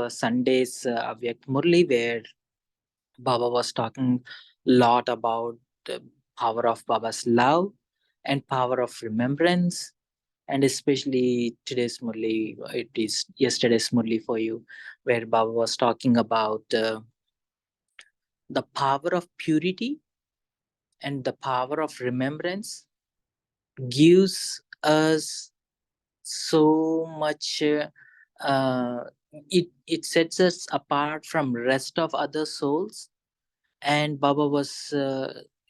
Sunday's Avyak Murli, where Baba was talking a lot about the power of Baba's love and power of remembrance. And especially today's Murli, it is yesterday's Murli for you, where Baba was talking about the power of purity and the power of remembrance gives us so much. It sets us apart from rest of other souls, and Baba was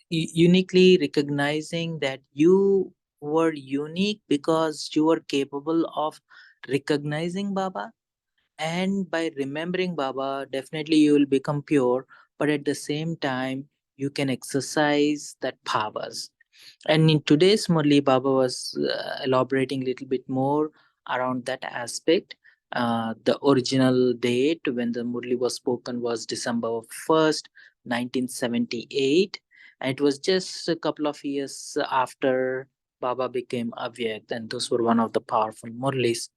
uniquely recognizing that you were unique because you were capable of recognizing Baba, and by remembering Baba definitely you will become pure, but at the same time you can exercise that powers. And in today's Murli, Baba was elaborating a little bit more around that aspect. The original date when the Murli was spoken was December 1st, 1978. And it was just a couple of years after Baba became Avyakt, and those were one of the powerful Murlis.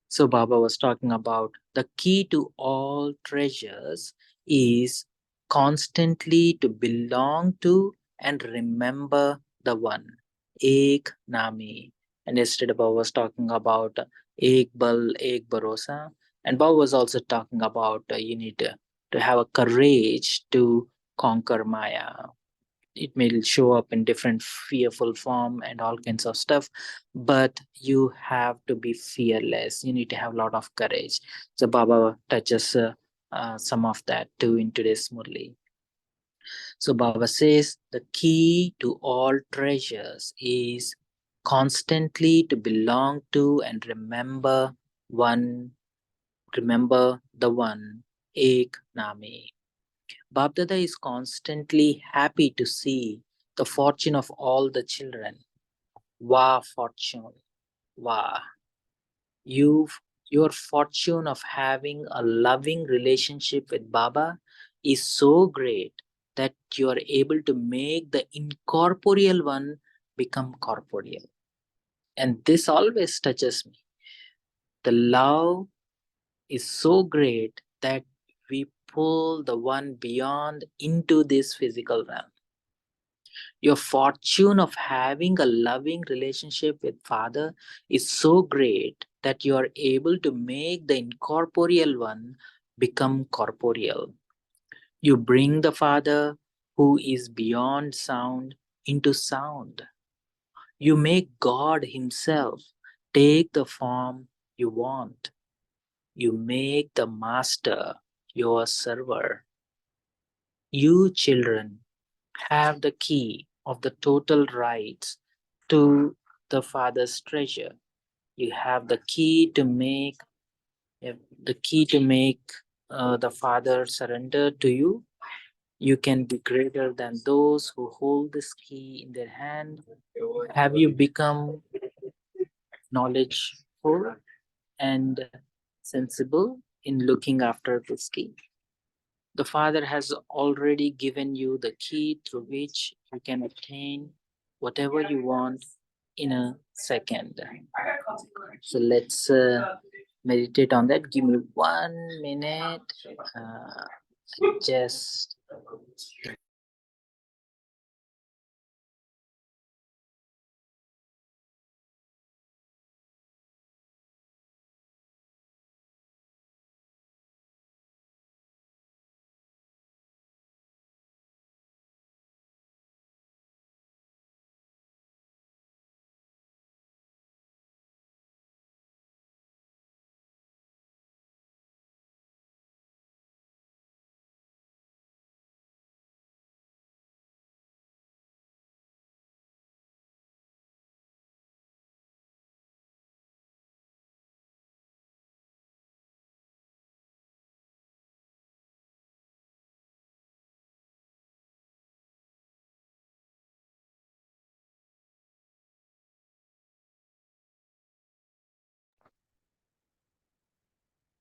So Baba was talking about the key to all treasures is constantly to belong to and remember the one. Eknami. And yesterday Baba was talking about Ek Bal, Ek Barosa. And Baba was also talking about you need to have a courage to conquer Maya. It may show up in different fearful form and all kinds of stuff, but you have to be fearless. You need to have a lot of courage. So Baba touches some of that too in today's Murli. So Baba says the key to all treasures is constantly to belong to and one remember the one, Ek Name. Babdada is constantly happy to see the fortune of all the children. Wah, fortune. Wah. You, your fortune of having a loving relationship with Baba is so great that you are able to make the incorporeal one become corporeal. And this always touches me. The love is so great that we pull the one beyond into this physical realm. Your fortune of having a loving relationship with Father is so great that you are able to make the incorporeal one become corporeal. You bring the Father who is beyond sound into sound. You make God Himself take the form you want. You make the Master your server. You children have the key of the total rights to the Father's treasure. You have the key to make the Father surrender to you. You can be greater than those who hold this key in their hand. Have you become knowledgeful and sensible in looking after this key? The Father has already given you the key through which you can obtain whatever you want in a second. So let's meditate on that. Give me 1 minute. Just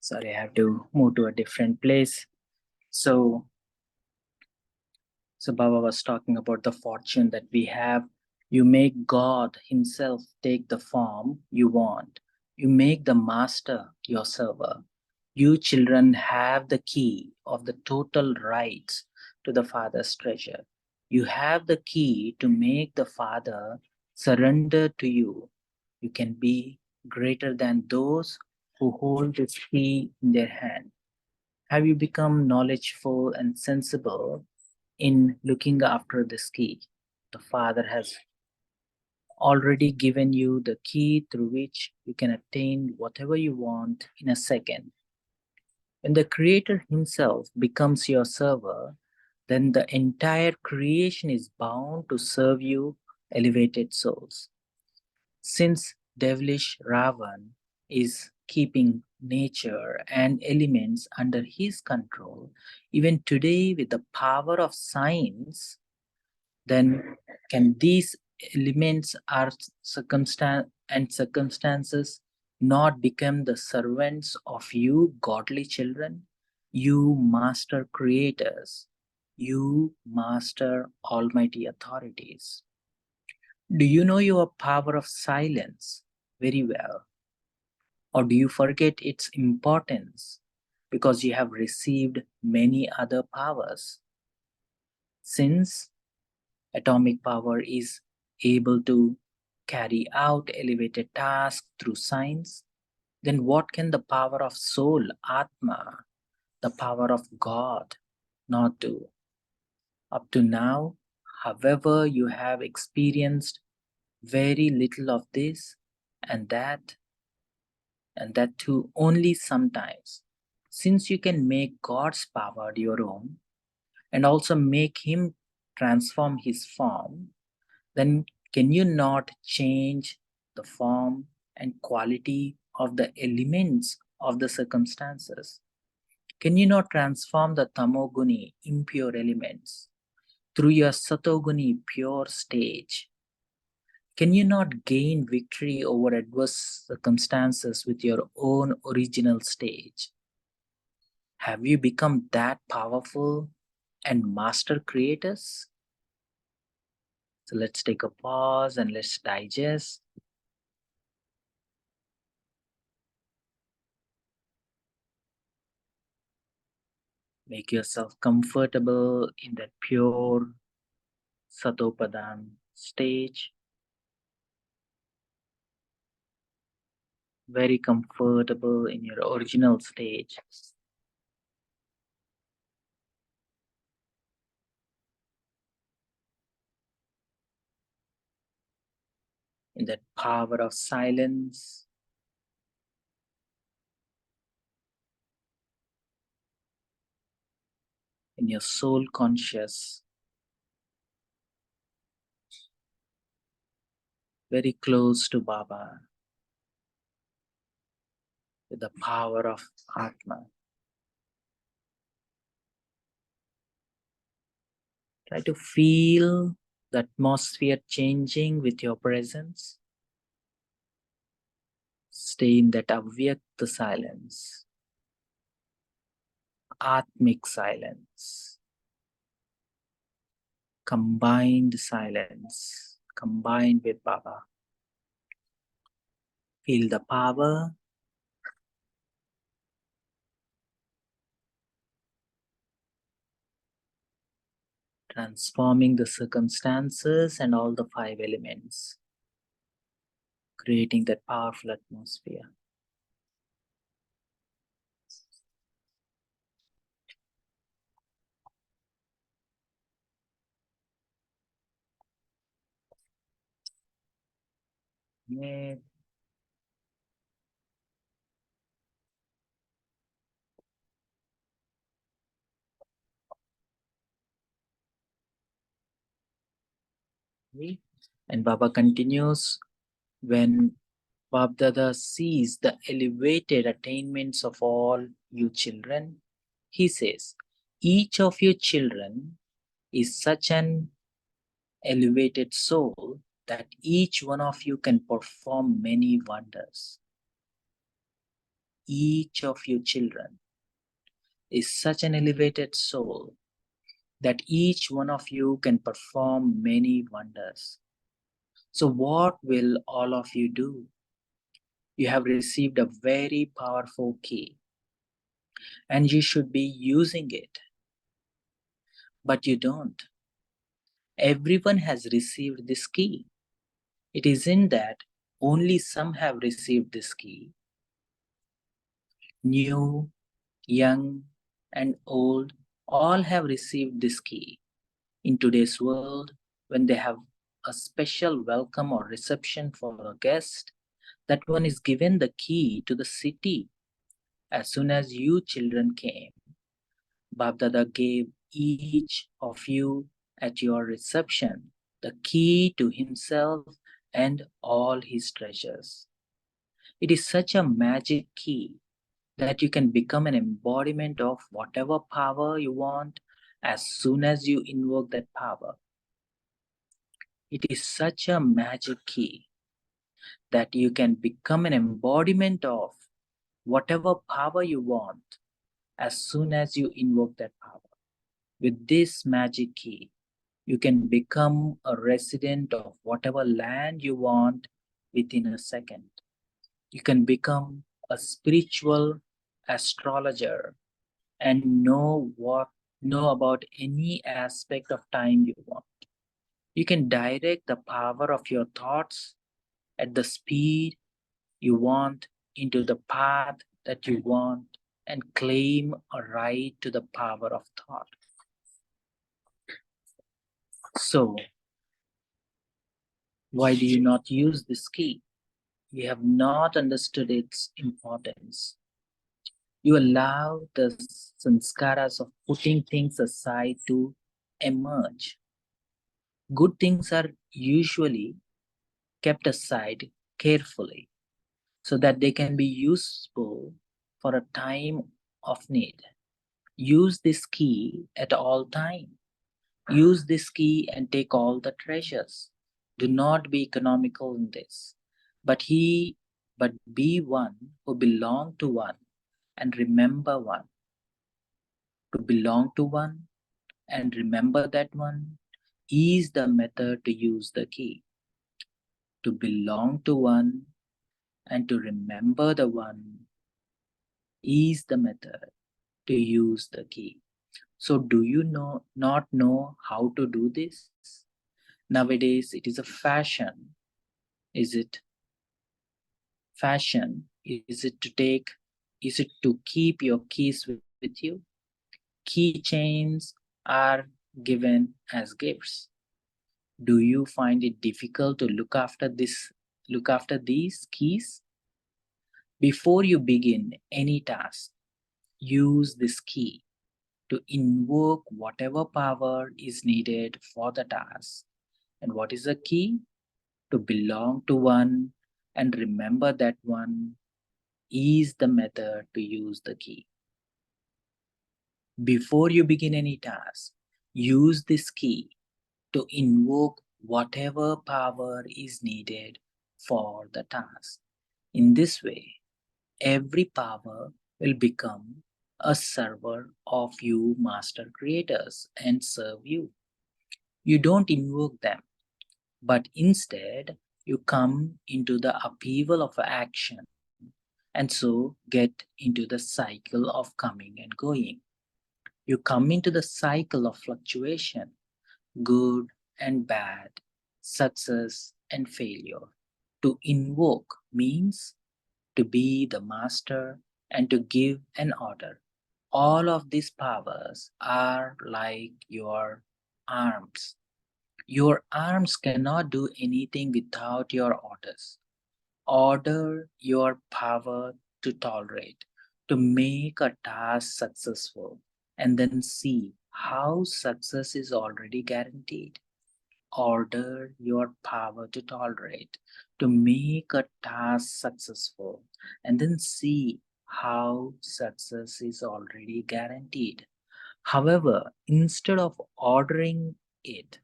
sorry, I have to move to a different place. So Baba was talking about the fortune that we have. You make God Himself take the form you want. You make the Master your server. You children have the key of the total rights to the Father's treasure. You have the key to make the Father surrender to you. You can be greater than those who hold this key in their hand. Have you become knowledgeful and sensible in looking after this key? The Father has already given you the key through which you can attain whatever you want in a second. When the Creator Himself becomes your server, then the entire creation is bound to serve you, elevated souls. Since devilish Ravan is keeping nature and elements under his control, even today with the power of science, then can these elements or circumstances not become the servants of you godly children, you master creators, you master almighty authorities? Do you know your power of silence very well, or do you forget its importance because you have received many other powers? Since atomic power is able to carry out elevated tasks through science, then what can the power of soul, Atma, the power of God, not do? Up to now, however, you have experienced very little of this and that, and that too only sometimes. Since you can make God's power your own and also make Him transform His form, then can you not change the form and quality of the elements of the circumstances? Can you not transform the tamoguni impure elements through your satoguni pure stage? Can you not gain victory over adverse circumstances with your own original stage? Have you become that powerful and master creators? So let's take a pause and let's digest. Make yourself comfortable in that pure Satopadam stage. Very comfortable in your original stage. In that power of silence. In your soul conscious. Very close to Baba. With the power of Atma. Try to feel the atmosphere changing with your presence. Stay in that avyakta silence. Atmic silence. Combined silence. Combined with Baba. Feel the power. Transforming the circumstances and all the five elements. Creating that powerful atmosphere. Yeah. And Baba continues, when Babdada sees the elevated attainments of all you children, he says, each of you children is such an elevated soul that each one of you can perform many wonders. Each of you children is such an elevated soul that each one of you can perform many wonders. So what will all of you do? You have received a very powerful key. and you should be using it, but you don't. Everyone has received this key. It isn't that only some have received this key. New, young, and old all have received this key. In today's world, when they have a special welcome or reception for a guest, that one is given the key to the city. As soon as you children came, Babdada gave each of you at your reception the key to himself and all his treasures. It is such a magic key that you can become an embodiment of whatever power you want as soon as you invoke that power. It is such a magic key that you can become an embodiment of whatever power you want as soon as you invoke that power. With this magic key, you can become a resident of whatever land you want within a second. You can become a spiritual astrologer and know about any aspect of time you want. You can direct the power of your thoughts at the speed you want into the path that you want and claim a right to the power of thought. So, why do you not use this key? You have not understood its importance. You allow the sanskaras of putting things aside to emerge. Good things are usually kept aside carefully so that they can be useful for a time of need. Use this key at all time. Use this key and take all the treasures. Do not be economical in this, but be one who belong to one and remember one. To belong to one and remember that one is the method to use the key. To belong to one and to remember the one is the method to use the key. So do you not know how to do this? Nowadays it is a fashion. Is it fashion? Is it to keep your keys with you? Keychains are given as gifts. Do you find it difficult to look after these keys? Before you begin any task, use this key to invoke whatever power is needed for the task. And what is the key? To belong to one and remember that one is the method to use the key. Before you begin any task, use this key to invoke whatever power is needed for the task. In this way, every power will become a server of you master creators and serve you. You don't invoke them, but instead you come into the upheaval of action and so get into the cycle of coming and going. You come into the cycle of fluctuation, good and bad, success and failure. To invoke means to be the master and to give an order. All of these powers are like your arms. Your arms cannot do anything without your orders. Order your power to tolerate, to make a task successful, and then see how success is already guaranteed. Order your power to tolerate, to make a task successful, and then see how success is already guaranteed. However, instead of ordering it,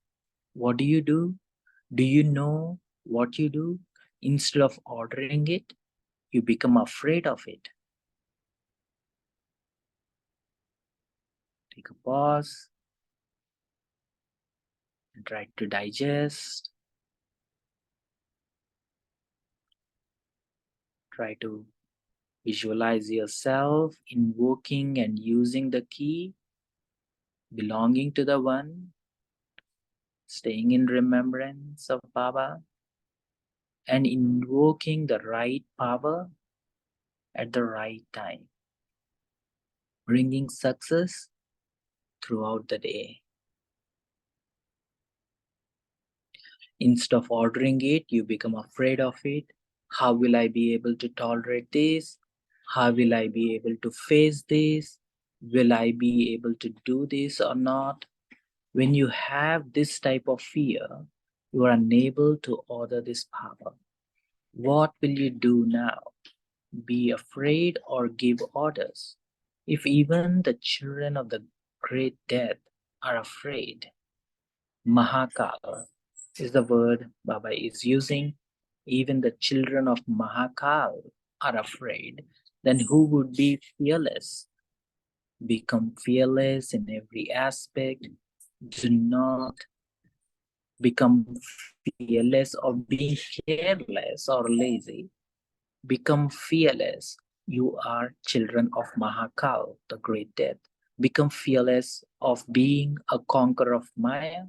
what do you do? Do you know what you do? Instead of ordering it, you become afraid of it. Take a pause and try to digest. Try to Visualize yourself invoking and using the key belonging to the One, staying in remembrance of Baba, and invoking the right power at the right time, bringing success throughout the day. Instead of ordering it, you become afraid of it. How will I be able to tolerate this? How will I be able to face this? Will I be able to do this or not? When you have this type of fear, you are unable to order this power. What will you do now? Be afraid or give orders? If even the children of the great death are afraid, Mahakal is the word Baba is using. Even the children of Mahakal are afraid. Then who would be fearless? Become fearless in every aspect. Do not become fearless of being careless or lazy. Become fearless. You are children of Mahakal, the great death. Become fearless of being a conqueror of Maya.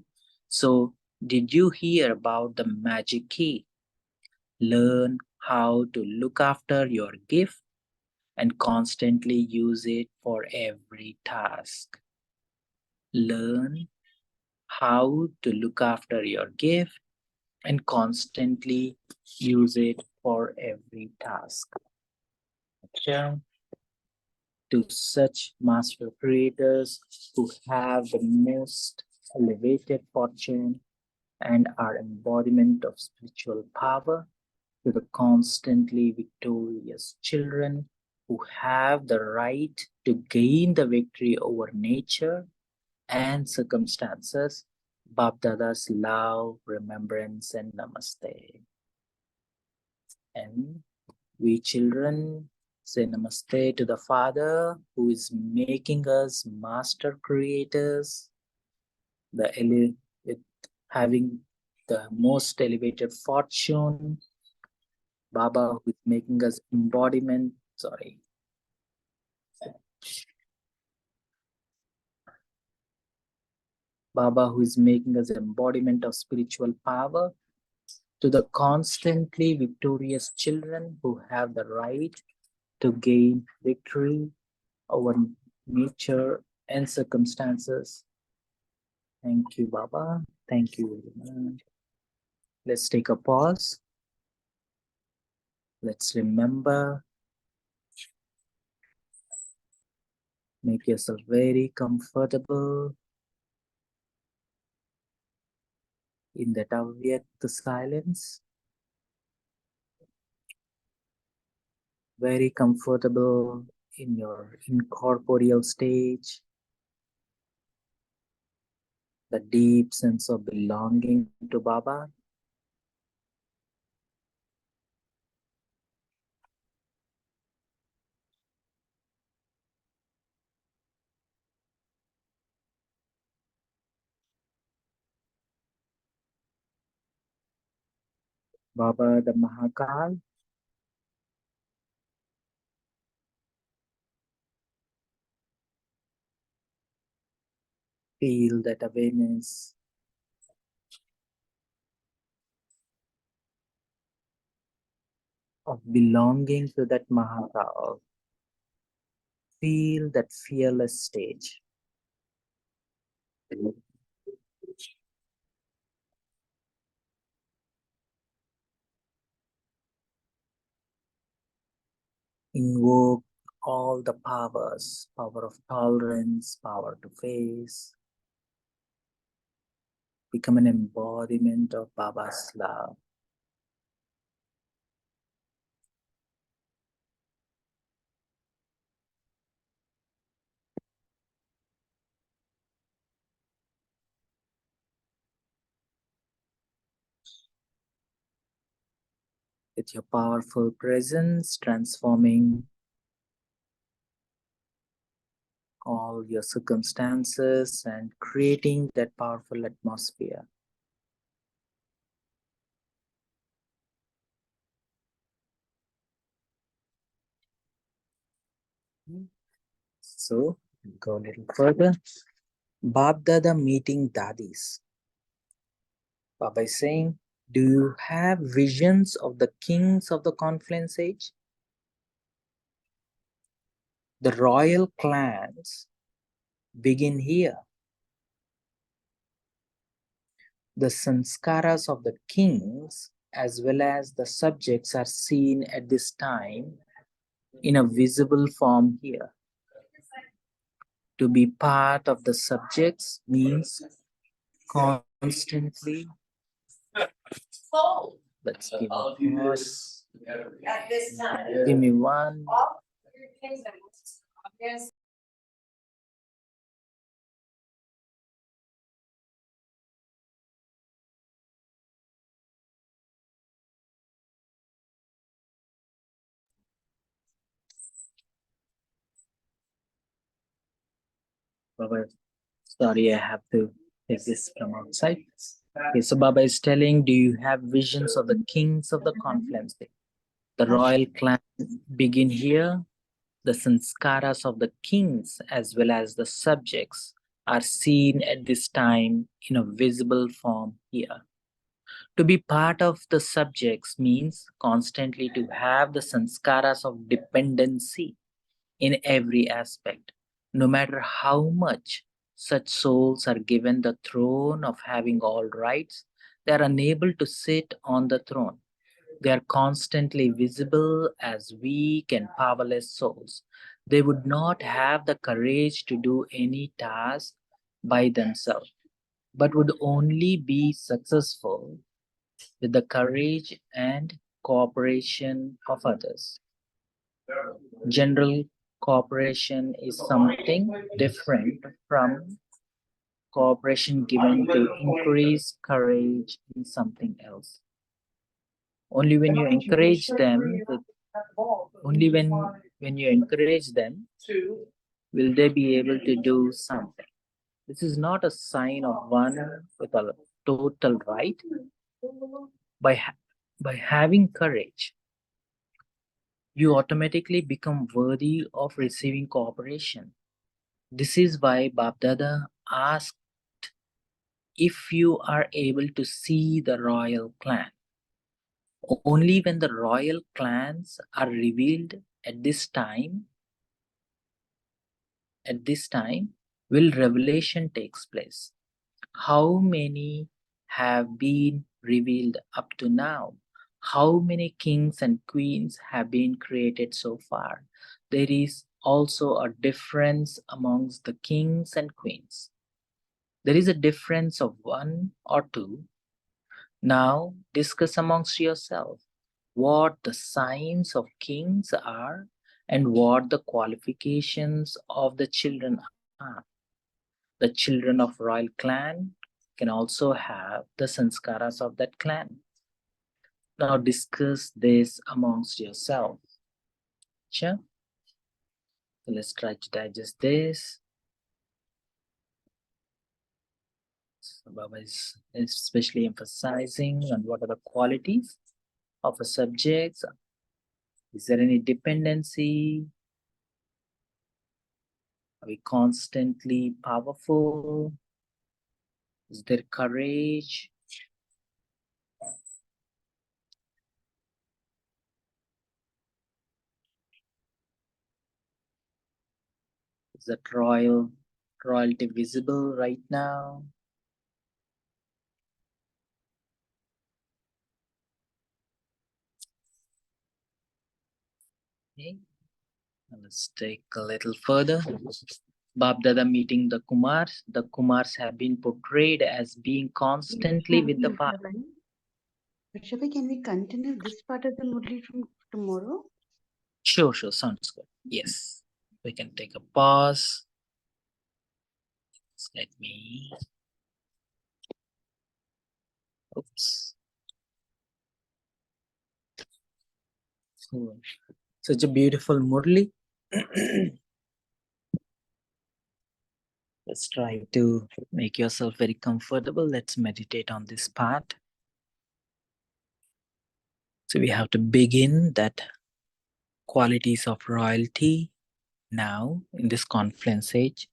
So, did you hear about the magic key? Learn how to look after your gift and constantly use it for every task. Learn how to look after your gift and constantly use it for every task. Acha, to such master creators who have the most elevated fortune and are embodiment of spiritual power, to the constantly victorious children who have the right to gain the victory over nature and circumstances, Bapdada's love, remembrance, and namaste. And we children say namaste to the Father who is making us master creators, with having the most elevated fortune, Baba who is making us embodiment, Baba who is making us embodiment of spiritual power, to the constantly victorious children who have the right to gain victory over nature and circumstances. Thank you, Baba. Thank you very much. Let's take a pause. Let's remember. Make yourself very comfortable in that avyakta silence. Very comfortable in your incorporeal stage. The deep sense of belonging to Baba. Baba the Mahakal. Feel that awareness of belonging to that Mahakal. Feel that fearless stage. Invoke all the powers, power of tolerance, power to face. Become an embodiment of Baba's love. With your powerful presence, transforming all your circumstances and creating that powerful atmosphere. So, go a little further. Bab Dada meeting Dadis. Baba is saying, do you have visions of the kings of the confluence age? The royal clans begin here. The sanskaras of the kings as well as the subjects are seen at this time in a visible form here. To be part of the subjects means constantly. Let's give a pause. Give me one. Baba, sorry, I have to take this from outside. Okay, so Baba is telling, do you have visions of the kings of the confluence? The royal clan begin here. The sanskaras of the kings as well as the subjects are seen at this time in a visible form here. To be part of the subjects means constantly to have the sanskaras of dependency in every aspect. No matter how much such souls are given the throne of having all rights, they are unable to sit on the throne. They are constantly visible as weak and powerless souls. They would not have the courage to do any task by themselves, but would only be successful with the courage and cooperation of others. General cooperation is something different from cooperation given to increase courage in something else. Only when you encourage them with, only when you encourage them will they be able to do something. This is not a sign of one with a total right. By having courage, you automatically become worthy of receiving cooperation. This is why Babdada asked if you are able to see the royal clan. Only when the royal clans are revealed at this time will revelation takes place. How many have been revealed up to now? How many kings and queens have been created so far? There is also a difference amongst the kings and queens. There is a difference of one or two. Now discuss amongst yourself what the signs of kings are and what the qualifications of the children are. The children of royal clan can also have the sanskaras of that clan. Now discuss this amongst yourself. Sure. So let's try to digest this. So Baba is especially emphasizing on what are the qualities of a subject. Is there any dependency? Are we constantly powerful? Is there courage? Is that royalty visible right now? Okay. Now let's take a little further. Babdada meeting the Kumars. The Kumars have been portrayed as being constantly with the father. Rishabh, can we continue this part of the Murli from tomorrow? Sure, sounds good. Yes. We can take a pause. Let me. Oops. Such a beautiful Murli. Let's try to make yourself very comfortable. Let's meditate on this part. So we have to begin that qualities of royalty now in this confluence age.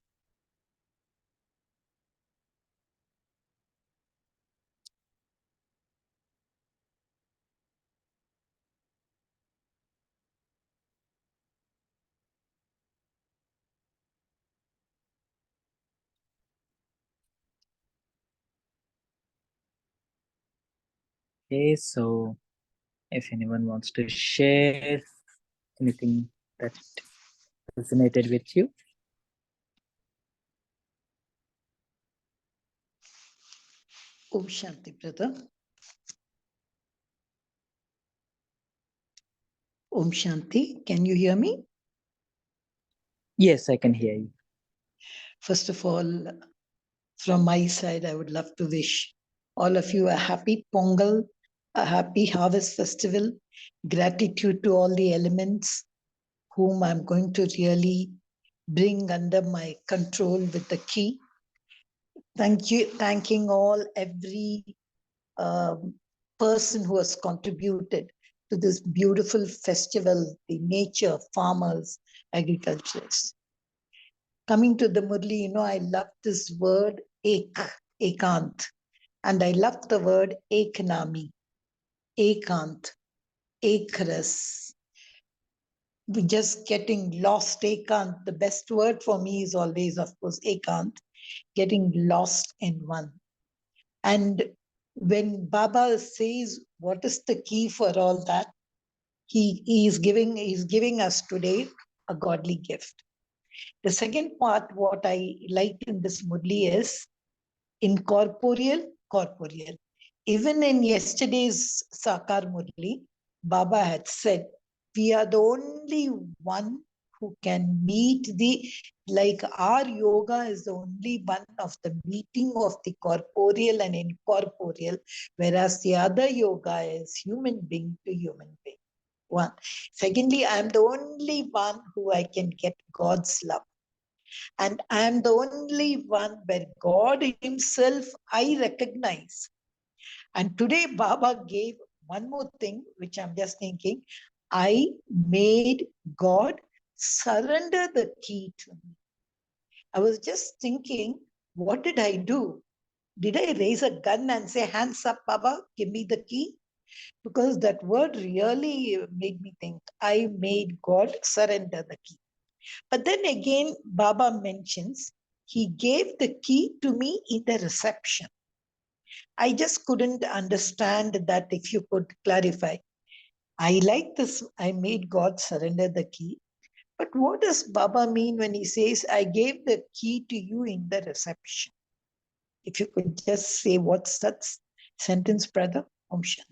Okay, so if anyone wants to share anything that resonated with you. Om Shanti, brother. Om Shanti. Can you hear me? Yes, I can hear you. First of all, from my side, I would love to wish all of you a happy Pongal, a happy harvest festival, gratitude to all the elements whom I'm going to really bring under my control with the key. Thank you, thanking all every person who has contributed to this beautiful festival, the nature, farmers, agriculturists. Coming to the Murli, I love this word ekant, and I love the word eknami, ekant, ekras. We just getting lost, ekant. The best word for me is always, of course, ekant, getting lost in one. And when Baba says, what is the key for all that? He is giving us today a godly gift. The second part, what I liked in this Murli is incorporeal, corporeal. Even in yesterday's Sakar Murli, Baba had said, we are the only one who can meet like our yoga is the only one of the meeting of the corporeal and incorporeal, whereas the other yoga is human being to human being. One. Secondly, I'm the only one who I can get God's love. And I am the only one where God Himself I recognize. And today, Baba gave one more thing, which I'm just thinking. I made God surrender the key to me. I was just thinking, what did I do? Did I raise a gun and say, hands up, Baba, give me the key? Because that word really made me think. I made God surrender the key. But then again, Baba mentions he gave the key to me in the reception. I just couldn't understand that if you could clarify. I like this, I made God surrender the key. But what does Baba mean when he says, I gave the key to you in the reception? If you could just say what's that sentence, brother? Om Shanti.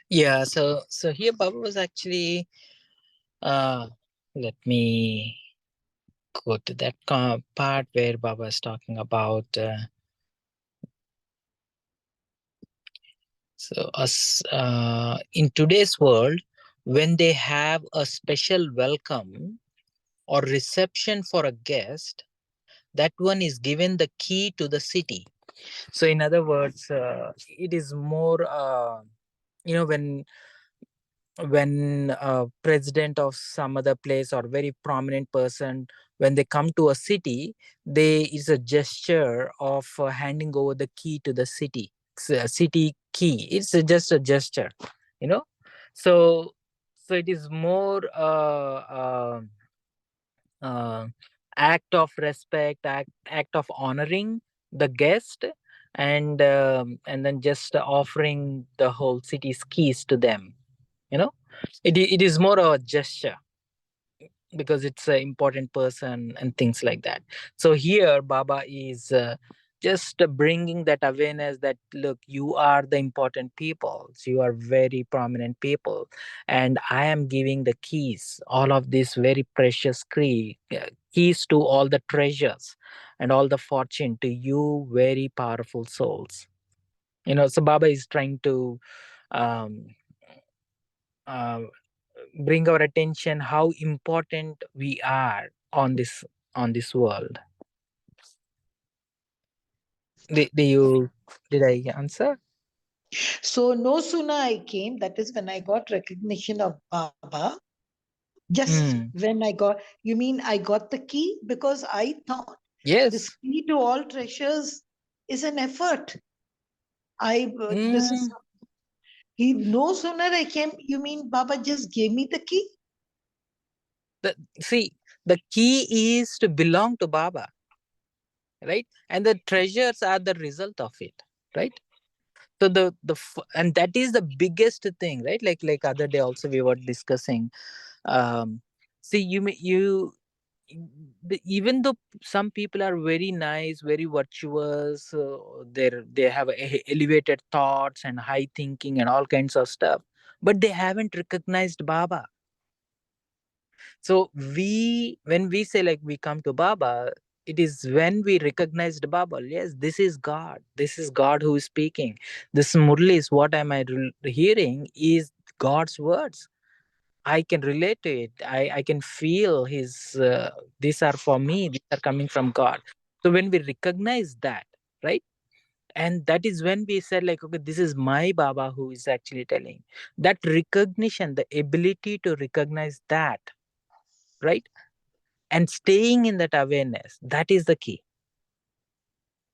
Yeah, so here Baba was actually uh let me go to that part where Baba is talking about so us in today's world, when they have a special welcome or reception for a guest, that one is given the key to the city. So in other words, it is more when a president of some other place or very prominent person, when they come to a city, they is a gesture of handing over the key to the city. It's a city key, it's just a gesture, you know. So so it is more uh, act of respect, act of honoring the guest, and then just offering the whole city's keys to them, you know. It is more a gesture because it's an important person and things like that. So here Baba is just bringing that awareness that look, you are the important people, so you are very prominent people, and I am giving the keys, all of these very precious keys to all the treasures and all the fortune to you very powerful souls, you know. So Baba is trying to um, uh, bring our attention how important we are on this world. Do you did I answer? So no sooner I came, that is when I got recognition of Baba. Just Hmm. when I got, you mean I got the key? Because I thought this Yes. key to all treasures is an effort. This is, Mm, he, no sooner I came, you mean Baba just gave me the key? see, the key is to belong to Baba, right? And the treasures are the result of it, right? So and that is the biggest thing, right? Like other day also we were discussing. See, even though some people are very nice, very virtuous, they have elevated thoughts and high thinking and all kinds of stuff, but they haven't recognized Baba. So when we say like we come to Baba, it is when we recognized Baba. Yes, this is God. This is God who is speaking. This Murli is what am I hearing is God's words. I can relate to it. I can feel his. These are for me. These are coming from God. So when we recognize that, right, and that is when we said like, okay, this is my Baba who is actually telling. That recognition, the ability to recognize that, right, and staying in that awareness, that is the key.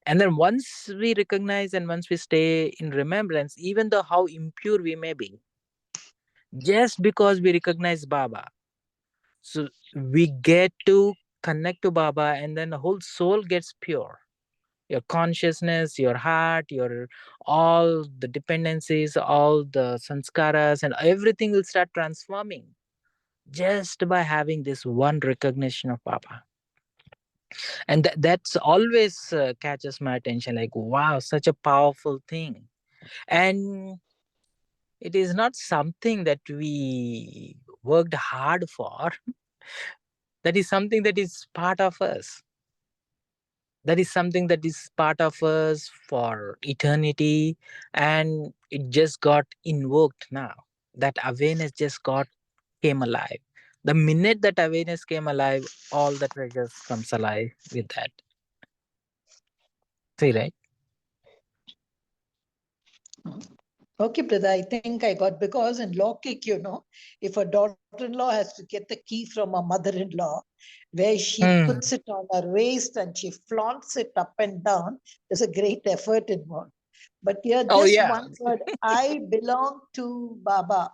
And then once we recognize and once we stay in remembrance, even though how impure we may be, just because we recognize Baba, so we get to connect to Baba, and then the whole soul gets pure. Your consciousness, your heart, your all the dependencies, all the sanskaras, and everything will start transforming just by having this one recognition of Baba. And that's always catches my attention, like, wow, such a powerful thing. And it is not something that we worked hard for. That is something that is part of us. That is something that is part of us for eternity, and it just got invoked now. That awareness just got came alive. The minute that awareness came alive, all the treasures comes alive with that. See, right? Okay, brother, I think I got, because in law kick, if a daughter-in-law has to get the key from a mother-in-law, where she Hmm. puts it on her waist and she flaunts it up and down, there's a great effort involved. But here, Oh just yeah, one word, I belong to Baba.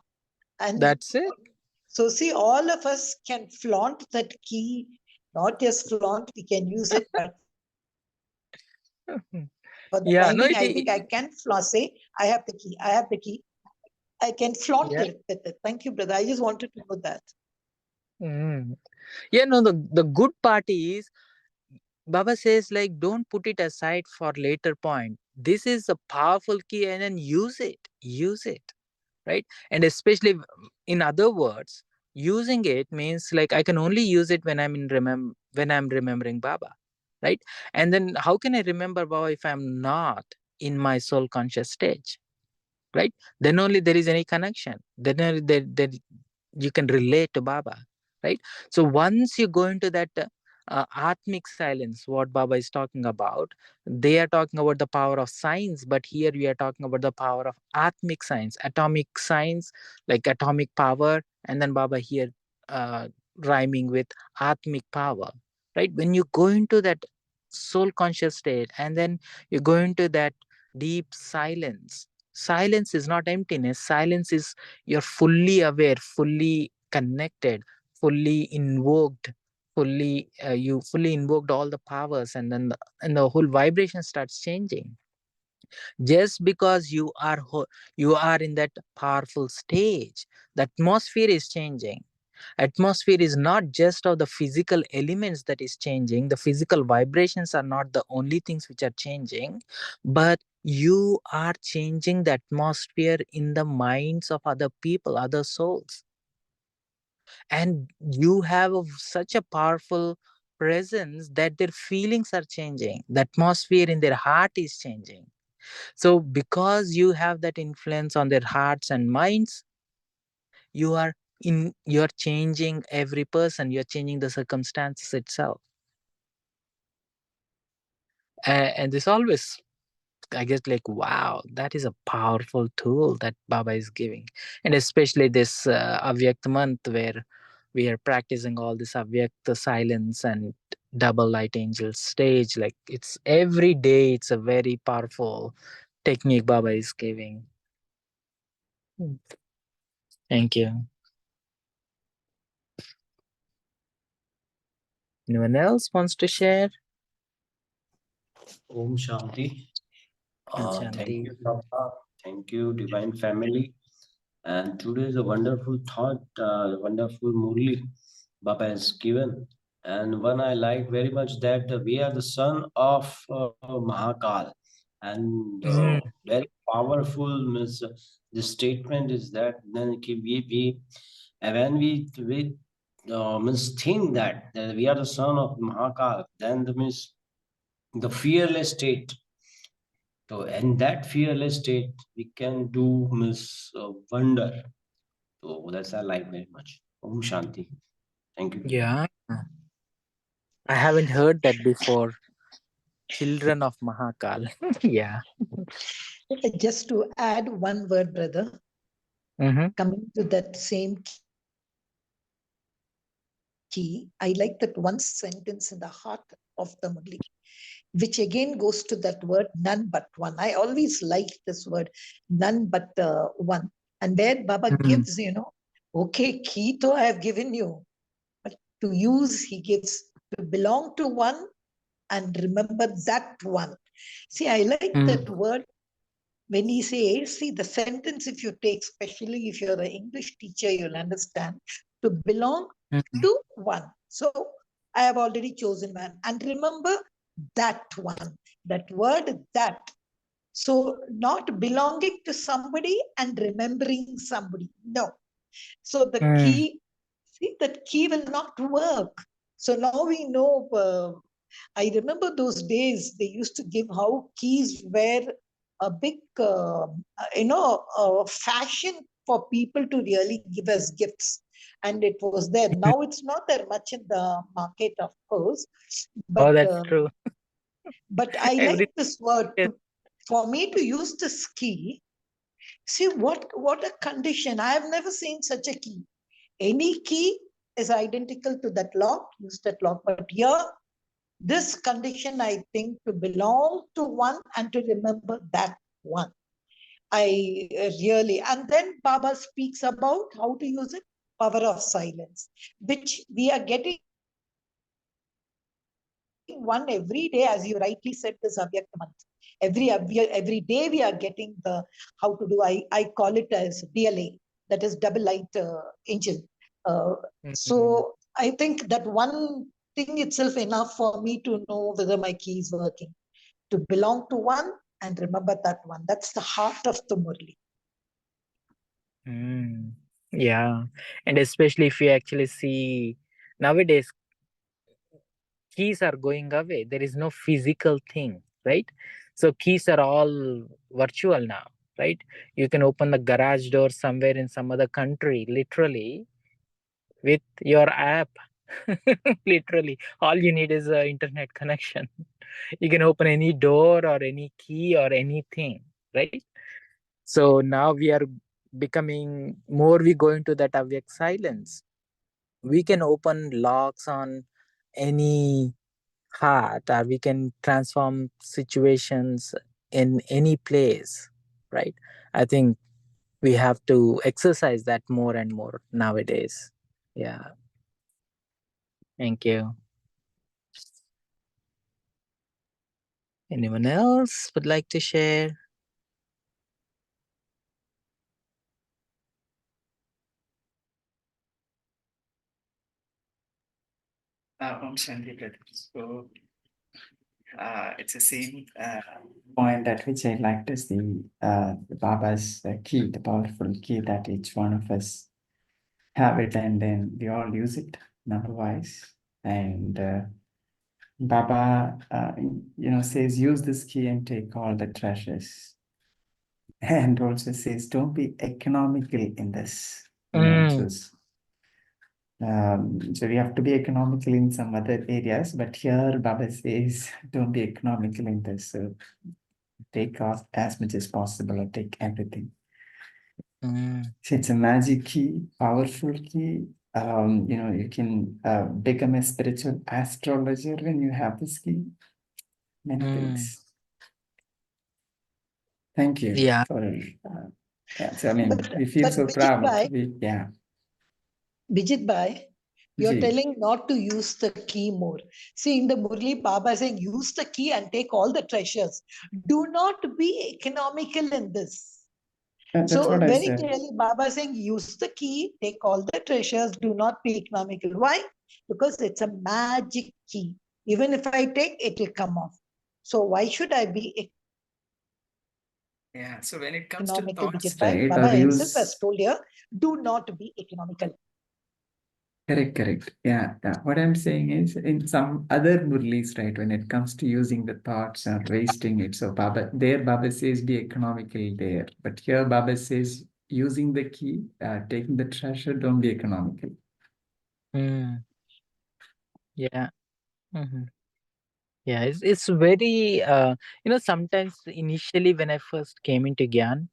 And that's it. so, see, all of us can flaunt that key, not just flaunt, we can use it, but for the binding, I think I can say, I Yeah, have no, the key, I can flaunt it with it. Thank you, brother. yeah. I just wanted to know that. Mm. Yeah, no, the good part is Baba says like don't put it aside for later point. This is a powerful key and then use it. Use it. Right? And especially in other words, using it means like I can only use it when when I'm remembering Baba. Right? And then how can I remember Baba if I'm not in my soul conscious stage? Right? Then only there is any connection. Then only there you can relate to Baba, right? So once you go into that atmic silence, what Baba is talking about, they are talking about the power of science, but here we are talking about the power of atmic science, atomic science, like atomic power, and then Baba here rhyming with atmic power, right? When you go into that soul conscious state, and then you go into that deep silence. Silence is not emptiness. Silence is you're fully aware, fully connected, fully invoked, fully you fully invoked all the powers, and then and the whole vibration starts changing. Just because you are in that powerful stage, the atmosphere is changing. Atmosphere is not just of the physical elements that is changing. The physical vibrations are not the only things which are changing, but you are changing the atmosphere in the minds of other people, other souls. And you have such a powerful presence that their feelings are changing. The atmosphere in their heart is changing. So because you have that influence on their hearts and minds, you are you're changing every person, you're changing the circumstances itself. And this always I guess like, wow, that is a powerful tool that Baba is giving. And especially this Avyakt month where we are practicing all this Avyakt silence and double light angel stage. Like it's every day, it's a very powerful technique Baba is giving. Mm. Thank you. Anyone else wants to share? Om Shanti. And Thank Shanti. you, Papa. Thank you, Divine Family. And today is a wonderful thought, wonderful Murli Baba has given. And one I like very much that we are the son of Mahakal. And Mm, very powerful means the statement is that then we when we means think that we are the son of Mahakal, then the means the fearless state. So, in that fearless state, we can do miss wonder. So that's I like very much. Om Shanti. Thank you. yeah. I haven't heard that before. Children of Mahakal. Yeah. Just to add one word, brother, Mm-hmm. coming to that same key, I like that one sentence in the heart of the Murli, which again goes to that word none but one. I always like this word none but one. And where Baba gives, Mm, okay, key to I have given you, but to use, he gives to belong to one and remember that one. See, I like that mm, word when he says, see, the sentence, if you take, especially if you're an English teacher, you'll understand to belong mm, to one. So I have already chosen one. And remember that one, that word, that. So not belonging to somebody and remembering somebody. No. So the mm. key, see, that key will not work. So now we know. I remember those days they used to give how keys were a big, fashion for people to really give us gifts. And it was there. Now it's not there much in the market, of course. Oh, But that's true. I like Every this word for me to use this key. See what a condition. I have never seen such a key. Any key is identical to that lock, use that lock. But here, this condition, I think, to belong to one and to remember that one. I really, and then Baba speaks about how to use it, power of silence, which we are getting one every day, as you rightly said, this Avyak month. Every day we are getting the how to do. I call it as DLA, that is double light angel. Uh, mm, so I think that one thing itself enough for me to know whether my key is working. To belong to one and remember that one. That's the heart of the Murli. mm. Yeah. And especially if you actually see nowadays, keys are going away. There is no physical thing, right? So keys are all virtual now, right? You can open the garage door somewhere in some other country, literally, with your app. Literally, all you need is a internet connection. You can open any door or any key or anything, right? So now we are becoming more, we go into that awake silence. We can open locks on any heart, or we can transform situations in any place, right? I think we have to exercise that more and more nowadays. Yeah. Thank you. Anyone else would like to share? Om Shanti Brother. So it's the same point at which I like to see the Baba's key, the powerful key that each one of us have it, and then we all use it number wise. And Baba, says use this key and take all the treasures, and also says don't be economical in this. Mm, So we have to be economical in some other areas, but here Baba says don't be economical in this. So take as much as possible or take everything. Mm. So it's a magic key, powerful key. You can become a spiritual astrologer when you have this key. Many Mm. things. Thank you Yeah. for so, I mean, But, we feel but so Vijit proud. Bhai, Yeah. Vijit Bhai, you're Ji. telling not to use the key more. See, in the Murli, Baba is saying, use the key and take all the treasures. Do not be economical in this. That's So what I very said. clearly, Baba is saying, use the key, take all the treasures, do not be economical. Why? Because it's a magic key. Even if I take, it will come off. So why should I be Yeah. So when it comes to economical, thoughts, Vijit Bhai? right, Baba or himself has use. told here, do not be economical. Correct. Yeah. What I'm saying is, in some other murlis, right, when it comes to using the thoughts or wasting it, so Baba says be economical there, but here Baba says using the key, taking the treasure, don't be economical. Mm. Yeah. Mhm. Yeah, it's very sometimes initially when I first came into Gyan,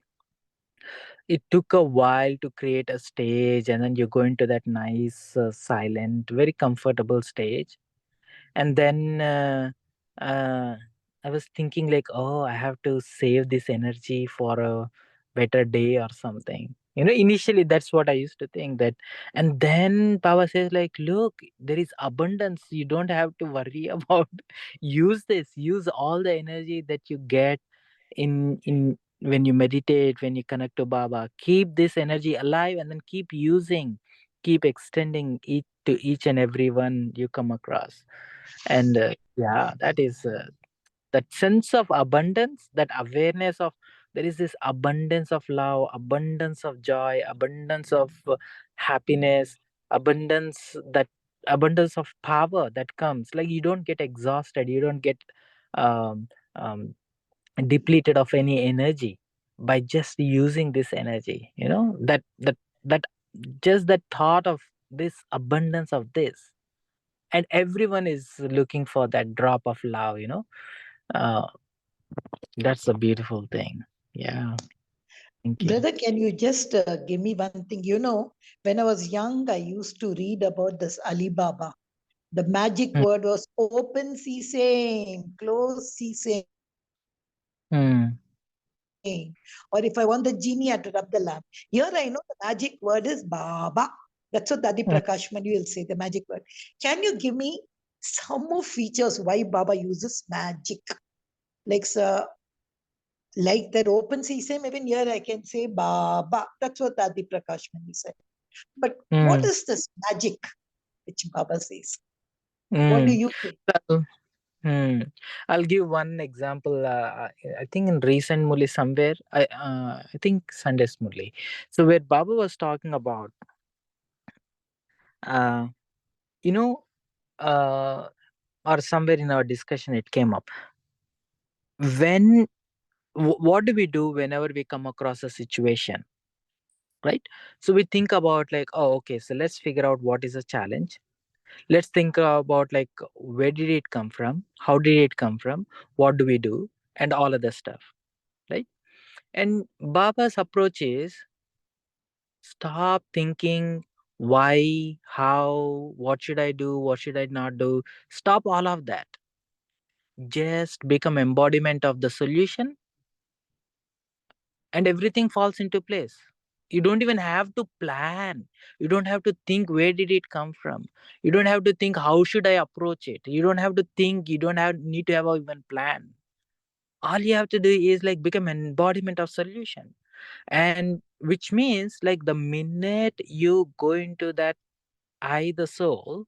it took a while to create a stage, and then you go into that nice, silent, very comfortable stage. And then I was thinking like, oh, I have to save this energy for a better day or something. Initially that's what I used to think that. And then Baba says like, look, there is abundance. You don't have to worry about. Use all the energy that you get in when you meditate, when you connect to Baba. Keep this energy alive, and then keep using, keep extending it to each and every one you come across. And yeah, that is that sense of abundance, that awareness of there is this abundance of love, abundance of joy, abundance of happiness, abundance, that abundance of power that comes. Like, you don't get exhausted, you don't get um, um, depleted of any energy by just using this energy. That just that thought of this abundance of this, and everyone is looking for that drop of love. uh, that's a beautiful thing. Yeah, thank you. Brother, can you just give me one thing? When I was young, I used to read about this Alibaba. The magic Mm, word was open sesame, close sesame. mm, Or if I want the genie, I have to rub the lamp. Here I know the magic word is Baba. That's what Dadi mm, Prakash Mani will say, the magic word. Can you give me some more features why Baba uses magic? Like, like that open sesame, even here I can say Baba. That's what Dadi Prakash Mani said. But what mm, is this magic which Baba says? What do mm. you think? Well, hmm. I'll give one example. I think in recent Murli somewhere, I think Sunday's Murli. So where Baba was talking about, uh, you know, uh, or somewhere in our discussion, it came up. When what do we do whenever we come across a situation, right? So we think about like, oh, okay, so let's figure out what is a challenge. Let's think about like, where did it come from, how did it come from, what do we do, and all other stuff, right? And Baba's approach is, stop thinking why, how, what should I do, what should I not do. Stop all of that. Just become embodiment of the solution, and everything falls into place. You don't even have to plan. You don't have to think where did it come from. You don't have to think how should I approach it. You don't have to think. You don't have need to have a even plan. All you have to do is like become an embodiment of solution. And which means like the minute you go into that I, the soul,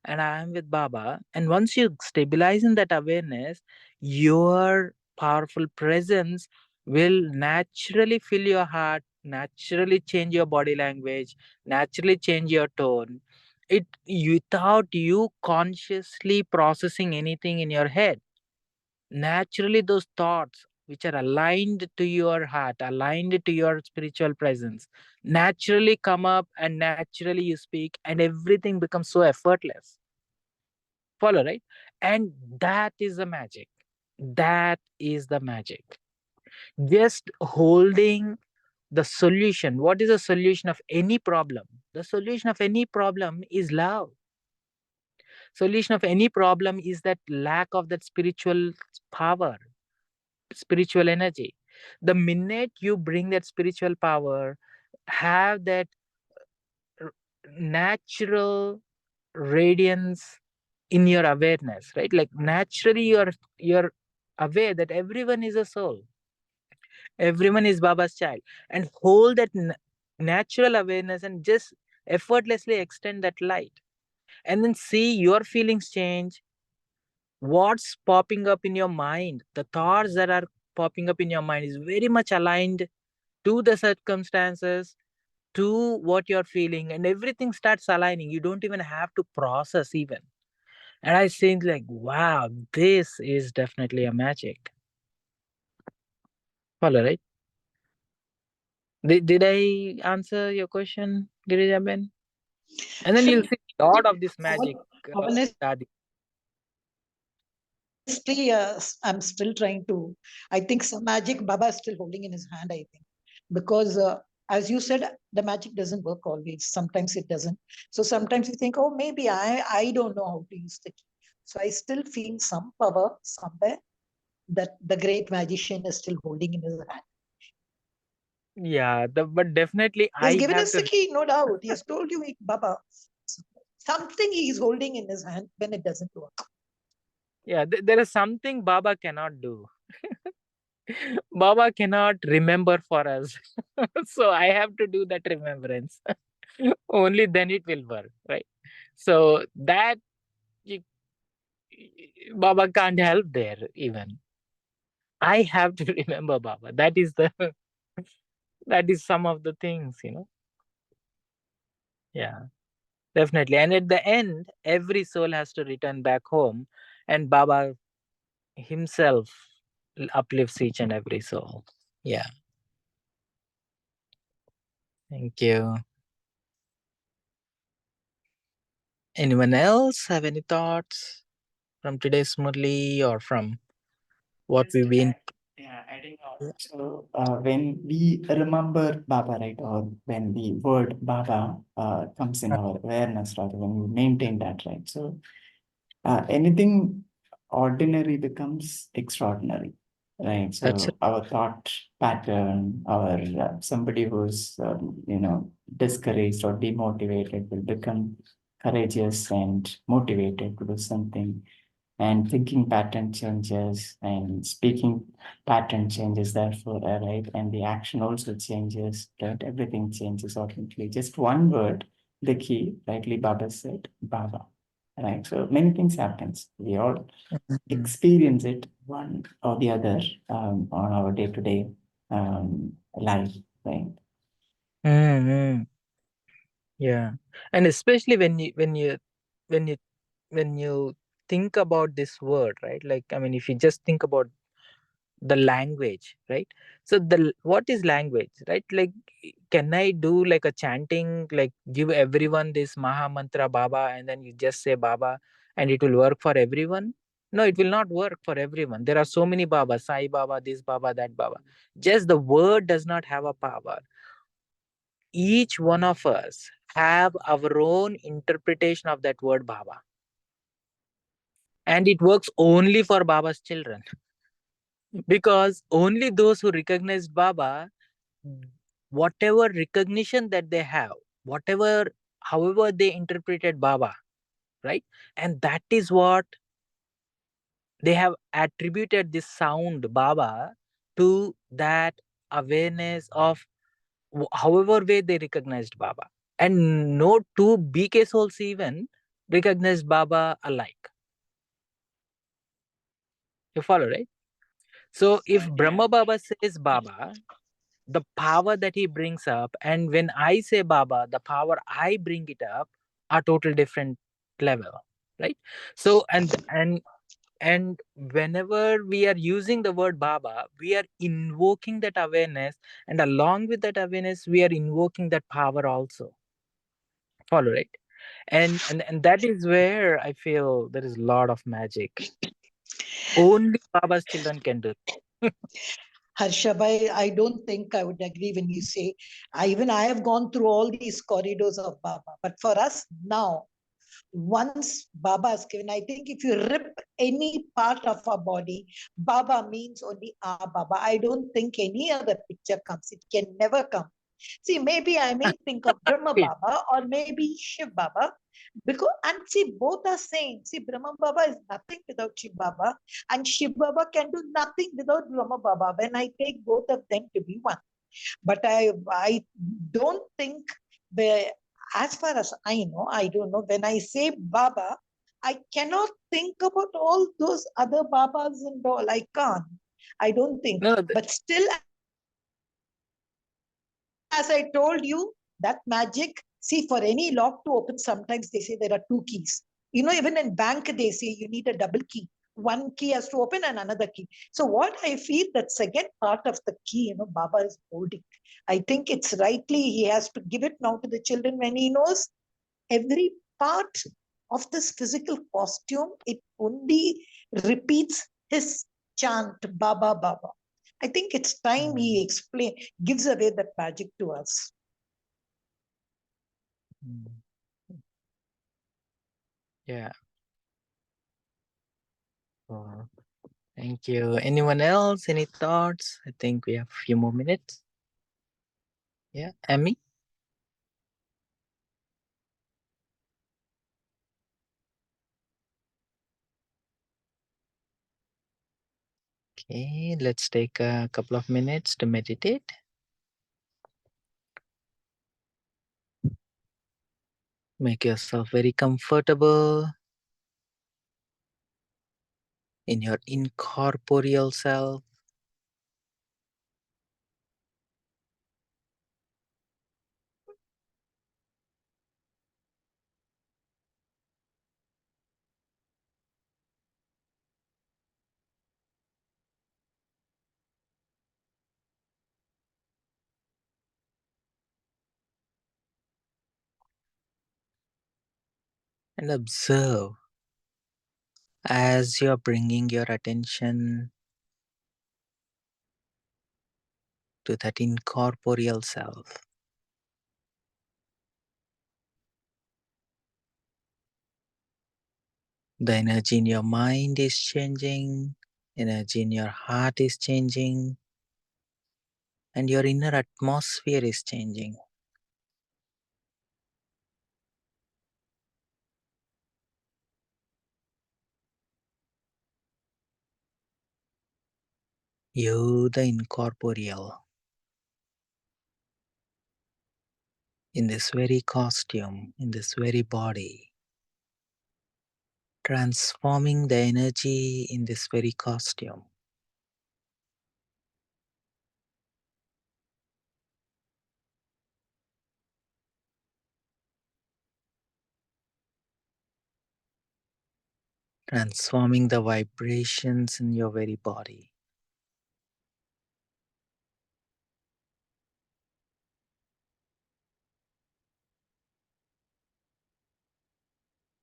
and I am with Baba. And once you stabilize in that awareness, your powerful presence will naturally fill your heart, naturally change your body language, naturally change your tone. It without you consciously processing anything in your head. Naturally, those thoughts which are aligned to your heart, aligned to your spiritual presence, naturally come up, and naturally you speak, and everything becomes so effortless. Follow, right? And that is the magic. That is the magic. Just holding the solution. What is the solution of any problem? The solution of any problem is love. Solution of any problem is that lack of that spiritual power, spiritual energy. The minute you bring that spiritual power, have that r- natural radiance in your awareness, right? Like naturally you're aware that everyone is a soul, everyone is Baba's child, and hold that natural awareness and just effortlessly extend that light, and then see your feelings change. What's popping up in your mind, the thoughts that are popping up in your mind is very much aligned to the circumstances, to what you're feeling, and everything starts aligning. You don't even have to process even. And I think like, wow, this is definitely a magic. Follow, right? Did I answer your question, Girijaben? And then you'll see a lot of this magic, Adi. Honestly, I'm still trying to. I think some magic Baba is still holding in his hand, I think. Because as you said, the magic doesn't work always. Sometimes it doesn't. So sometimes you think, oh, maybe I don't know how to use the key. So I still feel some power somewhere that the great magician is still holding in his hand. Yeah, but definitely He has I given have us the to. key, no doubt. He has told you, Baba, something he is holding in his hand when it doesn't work. Yeah, there is something Baba cannot do. Baba cannot remember for us. So I have to do that remembrance. Only then it will work, right? So that you, Baba can't help there even. I have to remember Baba. That is the that is some of the things. Yeah, definitely. And at the end, every soul has to return back home, and Baba himself uplifts each and every soul. Yeah. Thank you. Anyone else have any thoughts from today's Murli or from what Just we've been? adding on. So when we remember Baba, right, or when the word Baba comes in our awareness, rather when we maintain that, right? So anything ordinary becomes extraordinary, right? That's So our thought pattern, our somebody who's discouraged or demotivated will become courageous and motivated to do something, and thinking pattern changes and speaking pattern changes, therefore, right? And the action also changes, right? Everything changes automatically. Just one word, the key, rightly Baba said, Baba, right? So many things happens. We all Mhm. experience it one or the other on our day-to-day life, right? Mhm. Yeah, and especially when you when you think about this word, right? Like, I mean, if you just think about the language, right? So what is language, right? Like, can I do like a chanting, like give everyone this Maha Mantra Baba, and then you just say Baba, and it will work for everyone? No, it will not work for everyone. There are so many Baba, Sai Baba, this Baba, that Baba. Just the word does not have a power. Each one of us have our own interpretation of that word Baba, and it works only for Baba's children, because only those who recognize Baba, whatever recognition that they have, whatever, however they interpreted Baba, right? And that is what they have attributed this sound Baba to, that awareness of however way they recognized Baba. And no two BK souls even recognized Baba alike. You follow, right? So if Brahma Baba says Baba, the power that he brings up, and when I say Baba, the power I bring it up, are total different level, right? So and whenever we are using the word Baba, we are invoking that awareness, and along with that awareness, we are invoking that power also. Follow, right? And that is where I feel there is a lot of magic. Only Baba's children can do. Harshabhai, I don't think I would agree when you say, even I have gone through all these corridors of Baba. But for us now, once Baba is given, I think if you rip any part of our body, Baba means only our Baba. I don't think any other picture comes. It can never come. See, maybe I may think of Brahma It- Baba or maybe Shiv Baba. Because, and see, both are same. See, Brahma Baba is nothing without Shiv Baba, and Shiv Baba can do nothing without Brahma Baba when I take both of them to be one. But I don't think the, as far as I know, I don't know, when I say Baba, I cannot think about all those other Babas and all. I can't. I don't think. no, But still, as I told you, that magic, see, for any lock to open, sometimes they say there are two keys. You know, even in bank, they say you need a double key. One key has to open and another key. So what I feel, that second part of the key, Baba is holding. I think it's rightly he has to give it now to the children when he knows every part of this physical costume, it only repeats his chant, Baba, Baba. I think it's time he gives away that magic to us. Mm. Yeah. Oh, thank you. Anyone else? Any thoughts? I think we have a few more minutes. Yeah, Amy? Okay, let's take a couple of minutes to meditate. Make yourself very comfortable in your incorporeal self. And observe as you're bringing your attention to that incorporeal self. The energy in your mind is changing, energy in your heart is changing, and your inner atmosphere is changing. You, the incorporeal, in this very costume, in this very body, transforming the energy in this very costume. Transforming the vibrations in your very body.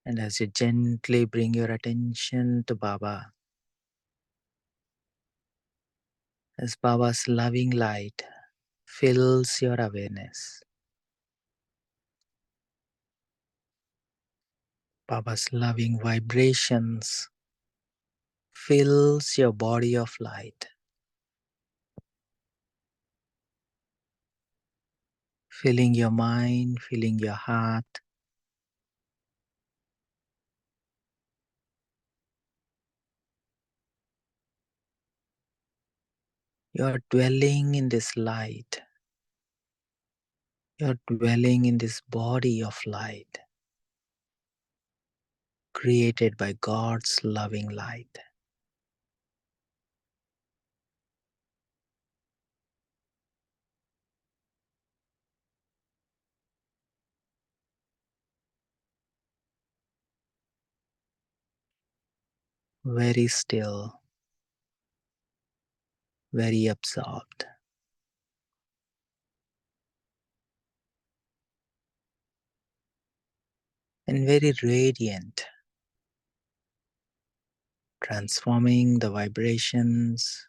And as you gently bring your attention to Baba, as Baba's loving light fills your awareness, Baba's loving vibrations fills your body of light, filling your mind, filling your heart. You're dwelling in this light. You're dwelling in this body of light, created by God's loving light. Very still, very absorbed, and very radiant, transforming the vibrations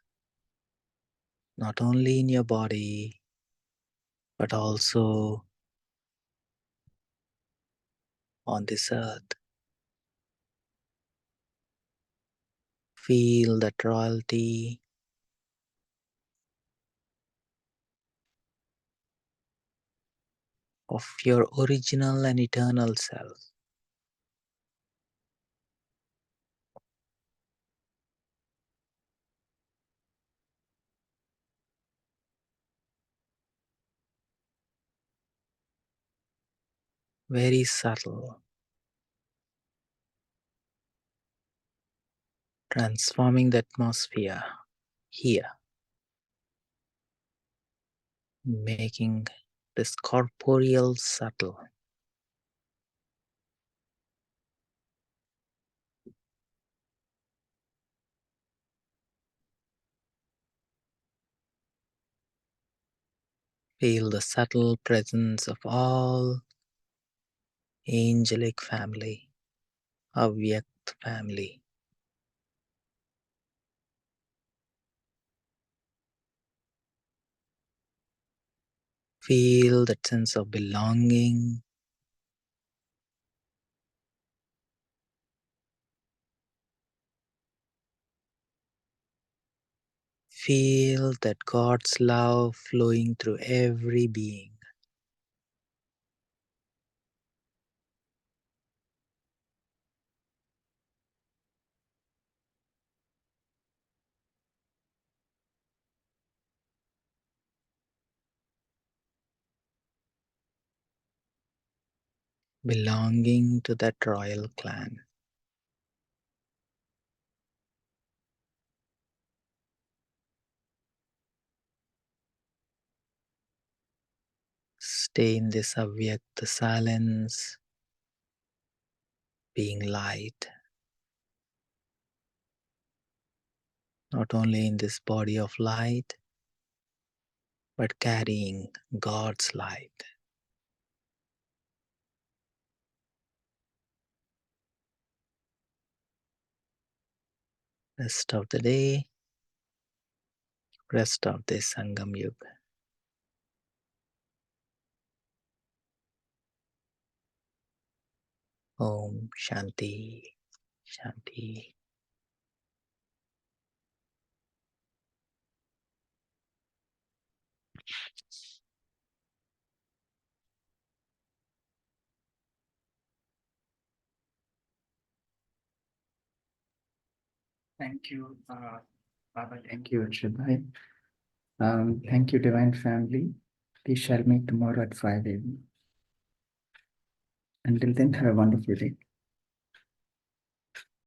not only in your body, but also on this earth. Feel that royalty of your original and eternal self. Very subtle, transforming the atmosphere here, making this corporeal subtle. Feel the subtle presence of all angelic family, Avyakt family. Feel that sense of belonging. Feel that God's love flowing through every being. Belonging to that royal clan. Stay in this Avyakta silence, being light, not only in this body of light, but carrying God's light. Rest of the day, rest of this Sangam Yuga. Om Shanti, Shanti. Thank you, Baba. Thank you, Shubhai. Thank you, Divine Family. We shall meet tomorrow at 5 a.m. Until then, have a wonderful day.